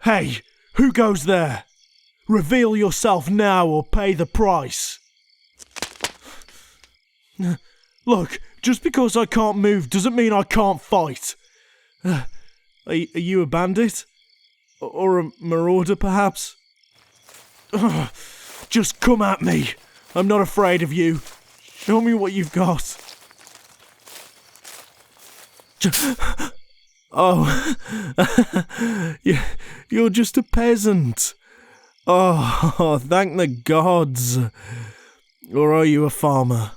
Hey, who goes there? Reveal yourself now or pay the price. Look, just because I can't move doesn't mean I can't fight. Are you a bandit? Or a marauder, perhaps? Just come at me. I'm not afraid of you. Show me what you've got. Oh, you're just a peasant. Oh, thank the gods. Or are you a farmer?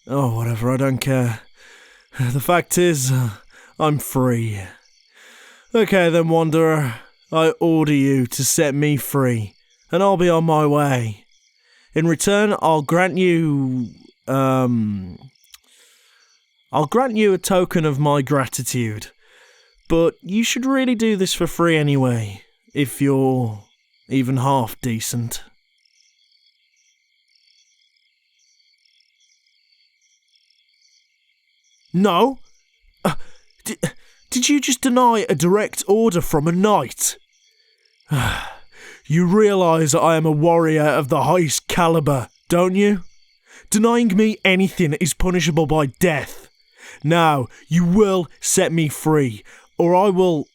Oh, whatever, I don't care. The fact is, I'm free. Okay then, wanderer. I order you to set me free, and I'll be on my way. In return, I'll grant you a token of my gratitude. But you should really do this for free anyway, if you're even half decent. No? Did you just deny a direct order from a knight? You realise I am a warrior of the highest calibre, don't you? Denying me anything is punishable by death. Now, you will set me free, or I will...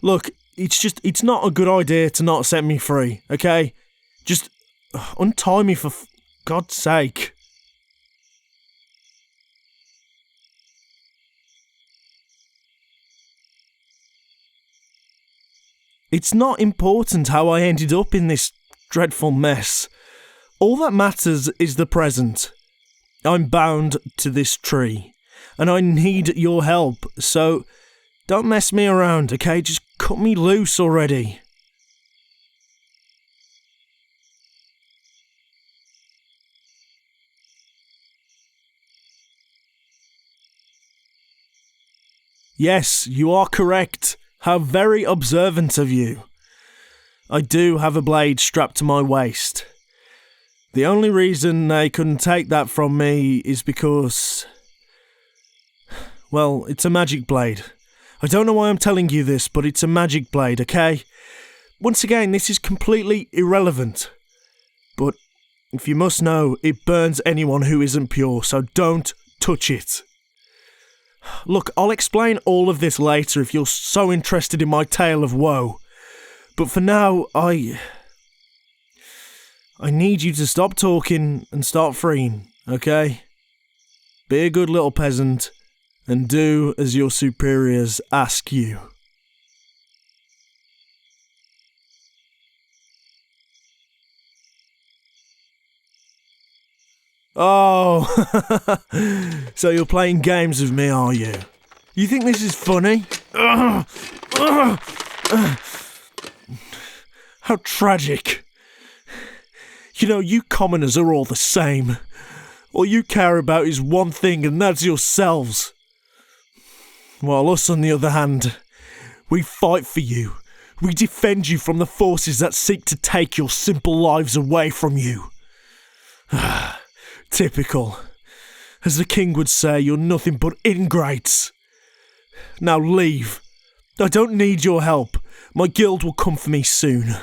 Look, it's not a good idea to not set me free, okay? Just untie me for God's sake. It's not important how I ended up in this dreadful mess. All that matters is the present. I'm bound to this tree, and I need your help, so don't mess me around, okay? Just cut me loose already. Yes, you are correct. How very observant of you. I do have a blade strapped to my waist. The only reason they couldn't take that from me is because... well, it's a magic blade. I don't know why I'm telling you this, but it's a magic blade, okay? Once again, this is completely irrelevant. But if you must know, it burns anyone who isn't pure, so don't touch it. Look, I'll explain all of this later if you're so interested in my tale of woe. But for now, I need you to stop talking and start freeing, okay? Be a good little peasant and do as your superiors ask you. Oh, so you're playing games with me, are you? You think this is funny? How tragic. You know, you commoners are all the same. All you care about is one thing, and that's yourselves. While us, on the other hand, we fight for you. We defend you from the forces that seek to take your simple lives away from you. Typical. As the king would say, you're nothing but ingrates. Now leave. I don't need your help. My guild will come for me soon.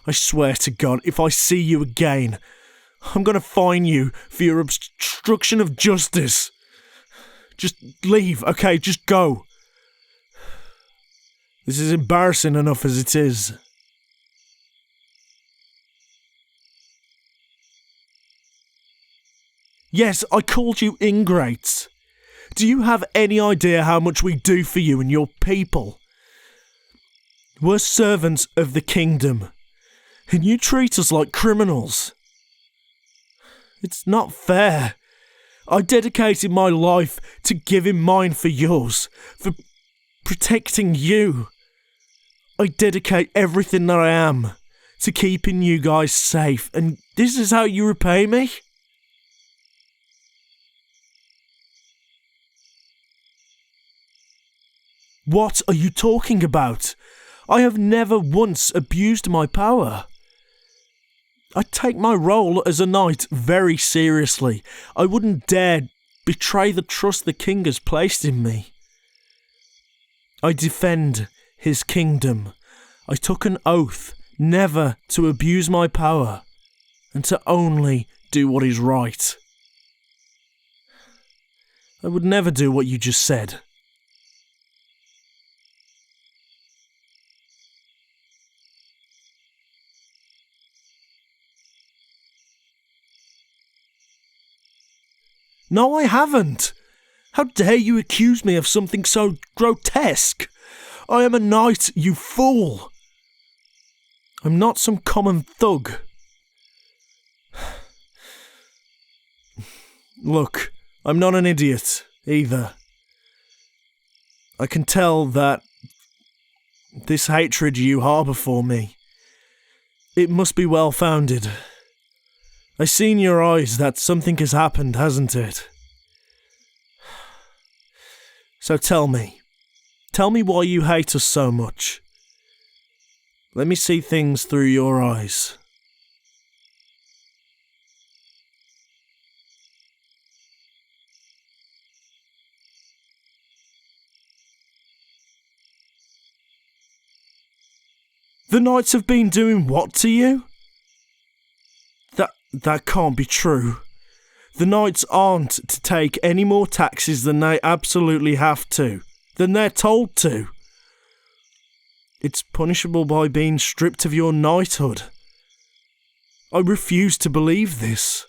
I swear to God, if I see you again, I'm gonna fine you for your obstruction of justice. Just leave, okay? Just go. This is embarrassing enough as it is. Yes, I called you ingrates. Do you have any idea how much we do for you and your people? We're servants of the kingdom, and you treat us like criminals. It's not fair. I dedicated my life to giving mine for yours, for protecting you. I dedicate everything that I am to keeping you guys safe, and this is how you repay me? What are you talking about? I have never once abused my power. I take my role as a knight very seriously. I wouldn't dare betray the trust the king has placed in me. I defend his kingdom. I took an oath never to abuse my power and to only do what is right. I would never do what you just said. No, I haven't. How dare you accuse me of something so grotesque? I am a knight, you fool. I'm not some common thug. Look, I'm not an idiot, either. I can tell that this hatred you harbour for me, it must be well-founded. I see in your eyes that something has happened, hasn't it? So tell me why you hate us so much. Let me see things through your eyes. The knights have been doing what to you? That can't be true. The knights aren't to take any more taxes than they absolutely have to, than they're told to. It's punishable by being stripped of your knighthood. I refuse to believe this.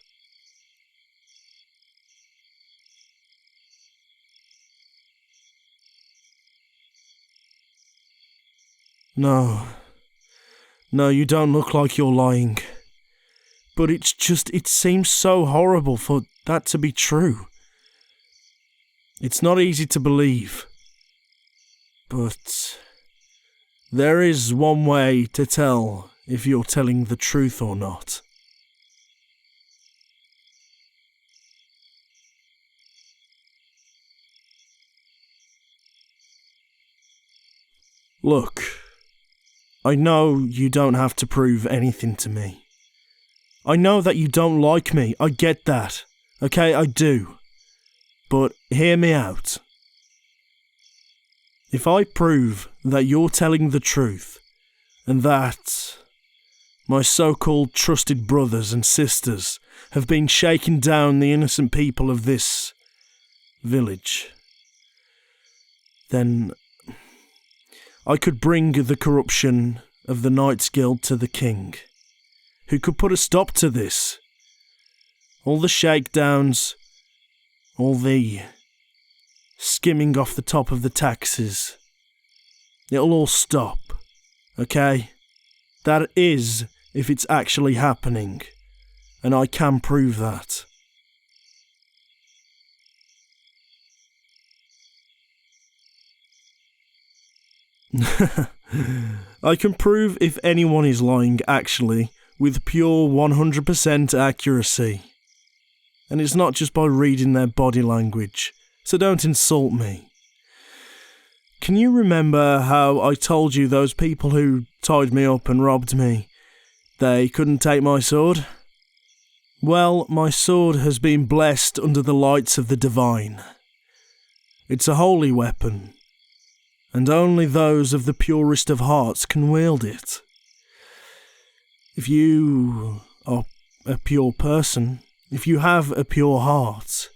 No, you don't look like you're lying. But it seems so horrible for that to be true. It's not easy to believe. But there is one way to tell if you're telling the truth or not. Look, I know you don't have to prove anything to me. I know that you don't like me, I get that. Okay, I do. But hear me out. If I prove that you're telling the truth, and that my so-called trusted brothers and sisters have been shaking down the innocent people of this village, then I could bring the corruption of the Knights Guild to the king, who could put a stop to this. All the shakedowns, all the skimming off the top of the taxes, it'll all stop, okay? That is, if it's actually happening, and I can prove that. I can prove if anyone is lying, actually, with pure 100% accuracy. And it's not just by reading their body language, so don't insult me. Can you remember how I told you those people who tied me up and robbed me, they couldn't take my sword? Well, my sword has been blessed under the lights of the divine. It's a holy weapon, and only those of the purest of hearts can wield it. If you are a pure person, if you have a pure heart,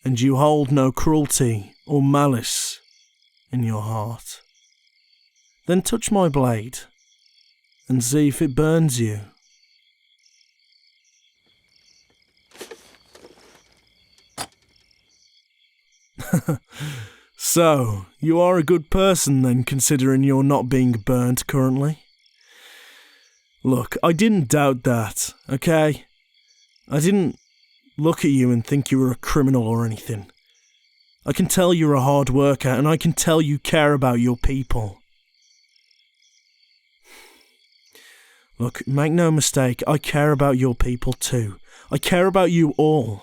and you hold no cruelty or malice in your heart, then touch my blade and see if it burns you. So, you are a good person then, considering you're not being burnt currently? Look, I didn't doubt that, okay? I didn't look at you and think you were a criminal or anything. I can tell you're a hard worker, and I can tell you care about your people. Look, make no mistake, I care about your people too. I care about you all.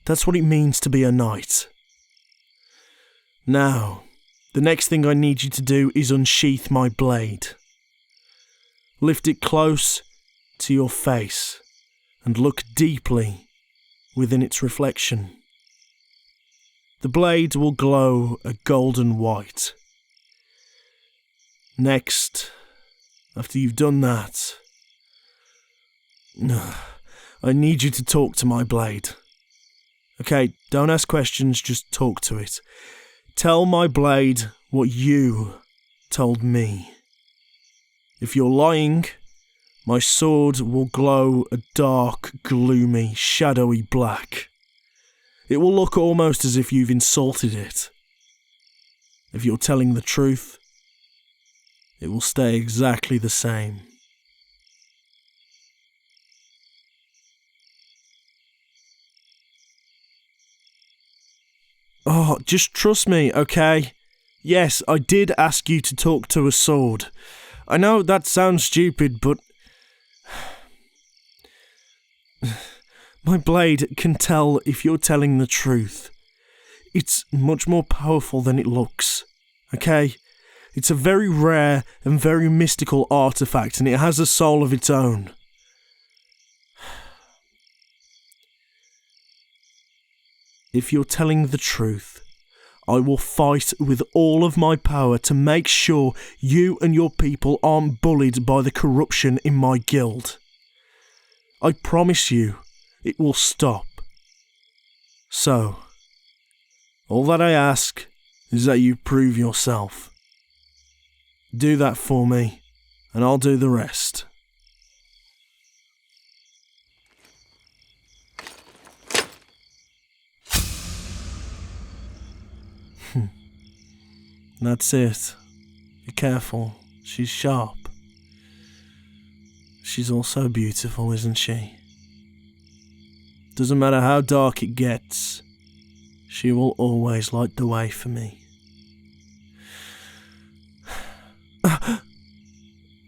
That's what it means to be a knight. Now, the next thing I need you to do is unsheath my blade. Lift it close to your face and look deeply within its reflection. The blade will glow a golden white. Next, after you've done that, I need you to talk to my blade. Okay, don't ask questions, just talk to it. Tell my blade what you told me. If you're lying, my sword will glow a dark, gloomy, shadowy black. It will look almost as if you've insulted it. If you're telling the truth, it will stay exactly the same. Oh, just trust me, okay? Yes, I did ask you to talk to a sword. I know that sounds stupid, but my blade can tell if you're telling the truth. It's much more powerful than it looks, okay? It's a very rare and very mystical artifact, and it has a soul of its own. If you're telling the truth, I will fight with all of my power to make sure you and your people aren't bullied by the corruption in my guild. I promise you, it will stop. So, all that I ask is that you prove yourself. Do that for me, and I'll do the rest. That's it. Be careful. She's sharp. She's also beautiful, isn't she? Doesn't matter how dark it gets, she will always light the way for me.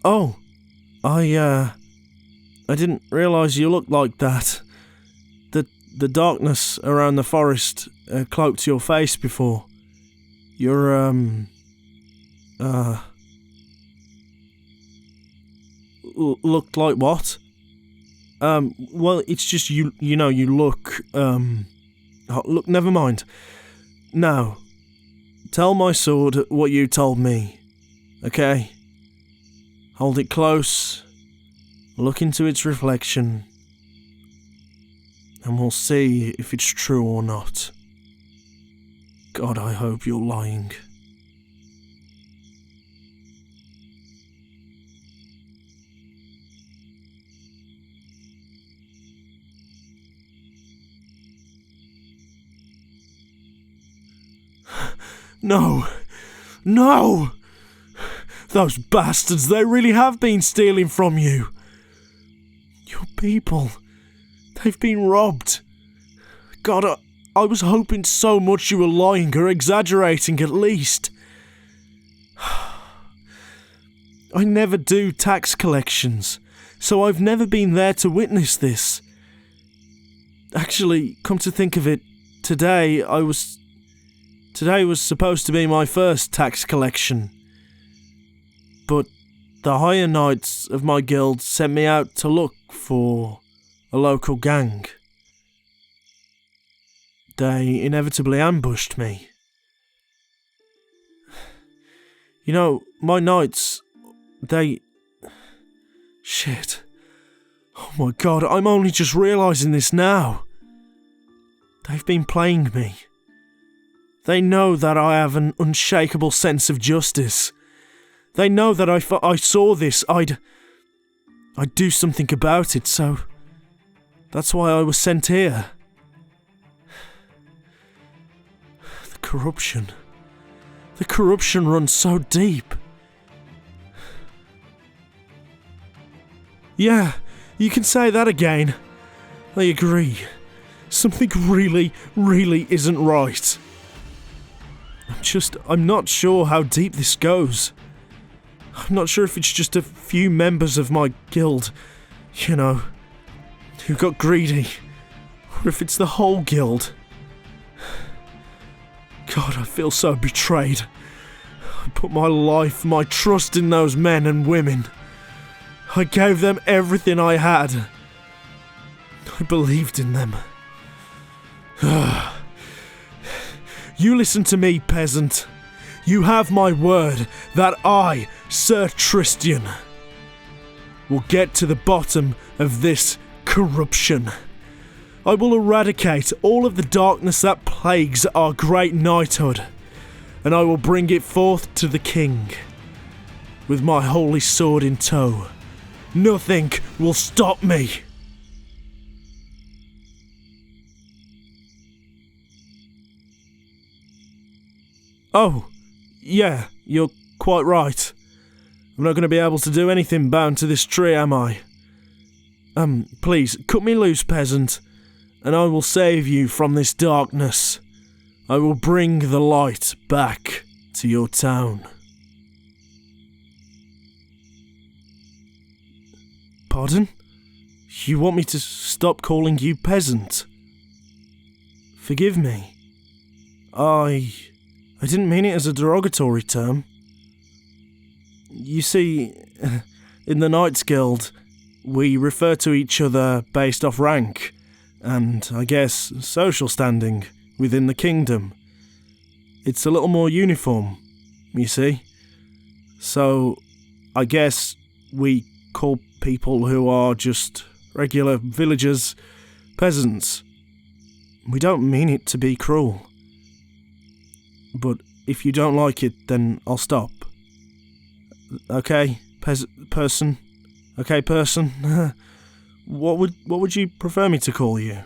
Oh, I didn't realise you looked like that. The darkness around the forest cloaked your face before. You're, looked like what? Well, it's just you know, you look, look, never mind. Now, tell my sword what you told me, okay? Hold it close, look into its reflection, and we'll see if it's true or not. God, I hope you're lying. No! No! Those bastards, they really have been stealing from you. Your people, they've been robbed. God, I was hoping so much you were lying or exaggerating at least. I never do tax collections, so I've never been there to witness this. Actually, come to think of it, today was supposed to be my first tax collection. But the higher knights of my guild sent me out to look for a local gang. They inevitably ambushed me. You know, my knights, shit. Oh my god, I'm only just realising this now. They've been playing me. They know that I have an unshakable sense of justice. They know that if I saw this, I'd do something about it, so that's why I was sent here. The corruption runs so deep. Yeah, you can say that again. I agree. Something really, really isn't right. I'm not sure how deep this goes. I'm not sure if it's just a few members of my guild, you know, who got greedy, or if it's the whole guild. God, I feel so betrayed. I put my life, my trust in those men and women. I gave them everything I had. I believed in them. You listen to me, peasant. You have my word that I, Sir Tristian, will get to the bottom of this corruption. I will eradicate all of the darkness that plagues our great knighthood, and I will bring it forth to the king. With my holy sword in tow, nothing will stop me. Oh, yeah, you're quite right. I'm not going to be able to do anything bound to this tree, am I? Please, cut me loose, peasant, and I will save you from this darkness. I will bring the light back to your town. Pardon? You want me to stop calling you peasant? Forgive me. I didn't mean it as a derogatory term. You see, in the Knights Guild, we refer to each other based off rank, and, I guess, social standing within the kingdom. It's a little more uniform, you see. So, I guess we call people who are just regular villagers peasants. We don't mean it to be cruel. But if you don't like it, then I'll stop. Okay, person? Okay, person? What would you prefer me to call you?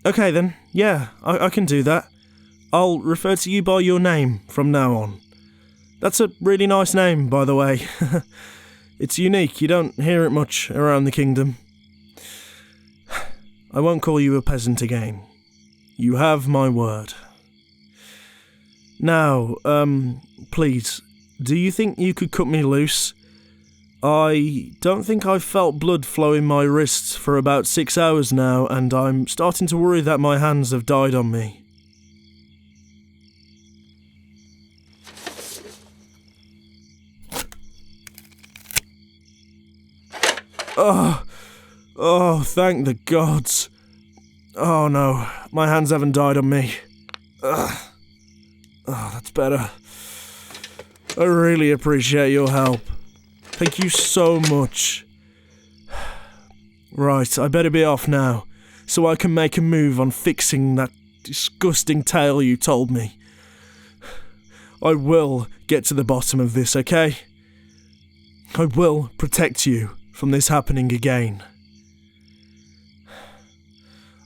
Okay then, yeah, I can do that. I'll refer to you by your name from now on. That's a really nice name, by the way. It's unique, you don't hear it much around the kingdom. I won't call you a peasant again. You have my word. Now, please, do you think you could cut me loose? I don't think I've felt blood flow in my wrists for about 6 hours now, and I'm starting to worry that my hands have died on me. Oh, thank the gods. Oh no, my hands haven't died on me. Oh, that's better. I really appreciate your help. Thank you so much. Right, I better be off now, so I can make a move on fixing that disgusting tale you told me. I will get to the bottom of this, okay? I will protect you from this happening again.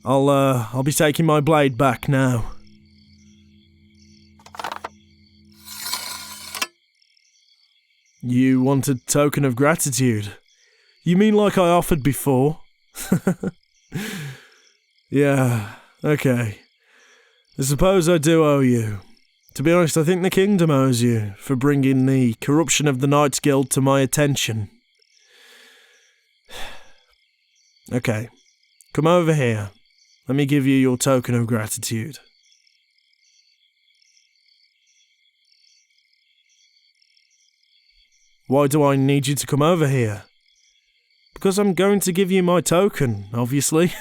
I'll be taking my blade back now. You want a token of gratitude? You mean like I offered before? Yeah, okay. I suppose I do owe you. To be honest, I think the kingdom owes you for bringing the corruption of the Knights Guild to my attention. Okay, come over here. Let me give you your token of gratitude. Why do I need you to come over here? Because I'm going to give you my token, obviously.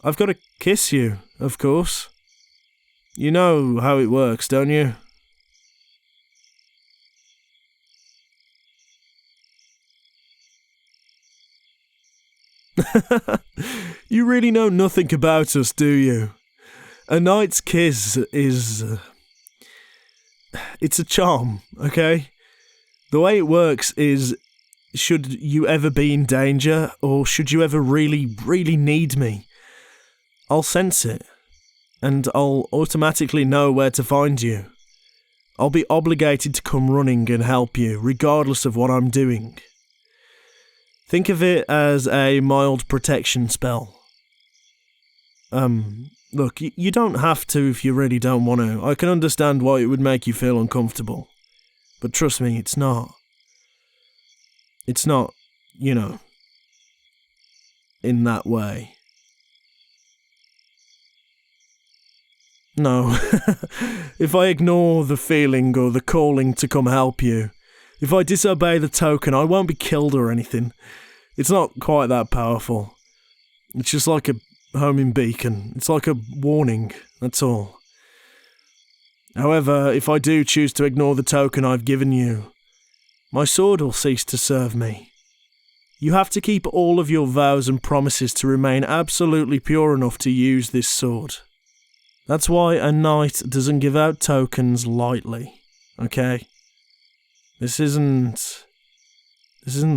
I've got to kiss you, of course. You know how it works, don't you? You really know nothing about us, do you? A knight's kiss is... it's a charm, okay? The way it works is, should you ever be in danger, or should you ever really, really need me, I'll sense it, and I'll automatically know where to find you. I'll be obligated to come running and help you, regardless of what I'm doing. Think of it as a mild protection spell. Look, you don't have to if you really don't want to. I can understand why it would make you feel uncomfortable. But trust me, it's not. It's not, you know, in that way. No. If I ignore the feeling or the calling to come help you, if I disobey the token, I won't be killed or anything. It's not quite that powerful. It's just like a homing beacon. It's like a warning, that's all. However, if I do choose to ignore the token I've given you, my sword will cease to serve me. You have to keep all of your vows and promises to remain absolutely pure enough to use this sword. That's why a knight doesn't give out tokens lightly, okay? This isn't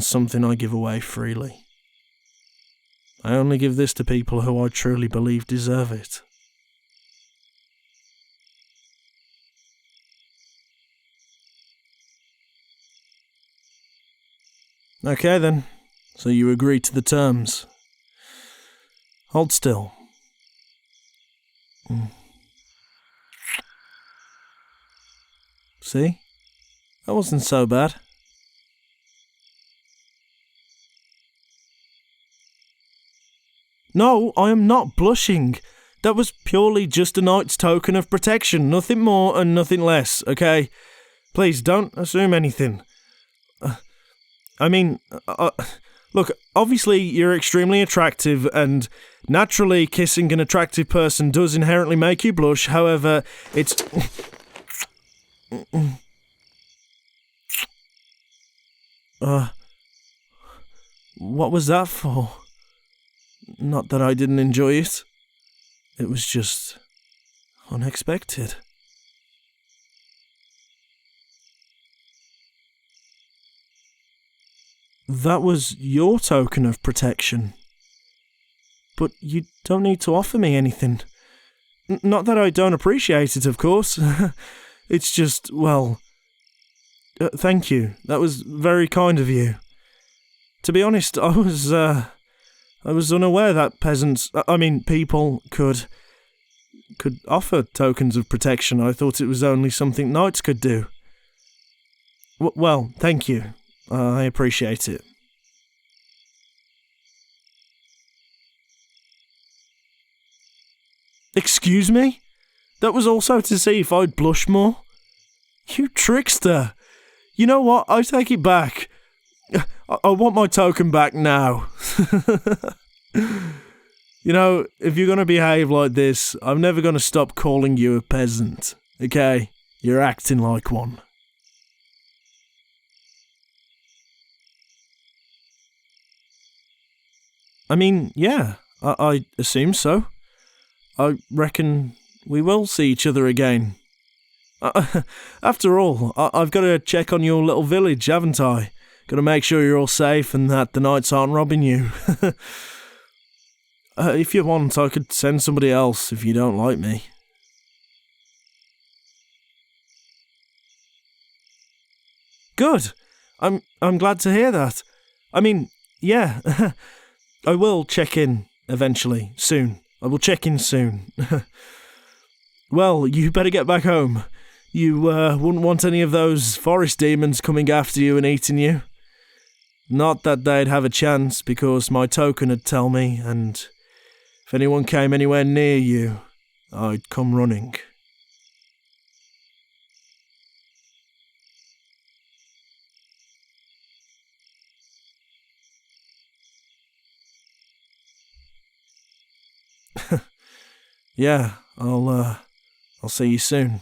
something I give away freely. I only give this to people who I truly believe deserve it. Okay then, so you agree to the terms. Hold still. See? That wasn't so bad. No, I am not blushing. That was purely just a knight's token of protection, nothing more and nothing less, okay? Please, don't assume anything. Look, obviously you're extremely attractive, and naturally kissing an attractive person does inherently make you blush, however, it's... What was that for? Not that I didn't enjoy it. It was just... unexpected. That was your token of protection. But you don't need to offer me anything. Not that I don't appreciate it, of course. It's just, well... thank you. That was very kind of you. To be honest, I was unaware that people could offer tokens of protection. I thought it was only something knights could do. Well, thank you. I appreciate it. Excuse me? That was also to see if I'd blush more? You trickster! You know what? I take it back. I want my token back now. You know, if you're gonna behave like this, I'm never gonna stop calling you a peasant, okay? You're acting like one. I mean, yeah, I assume so. I reckon we will see each other again. After all, I've got to check on your little village, haven't I? Got to make sure you're all safe and that the knights aren't robbing you. If you want, I could send somebody else if you don't like me. Good. I'm glad to hear that. I mean, yeah. I will check in eventually, soon. I will check in soon. Well, you better get back home. You wouldn't want any of those forest demons coming after you and eating you. Not that they'd have a chance, because my token would tell me, and if anyone came anywhere near you, I'd come running. Yeah, I'll see you soon.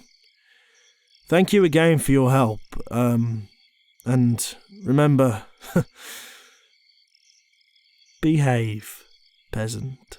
Thank you again for your help, and remember, behave, peasant.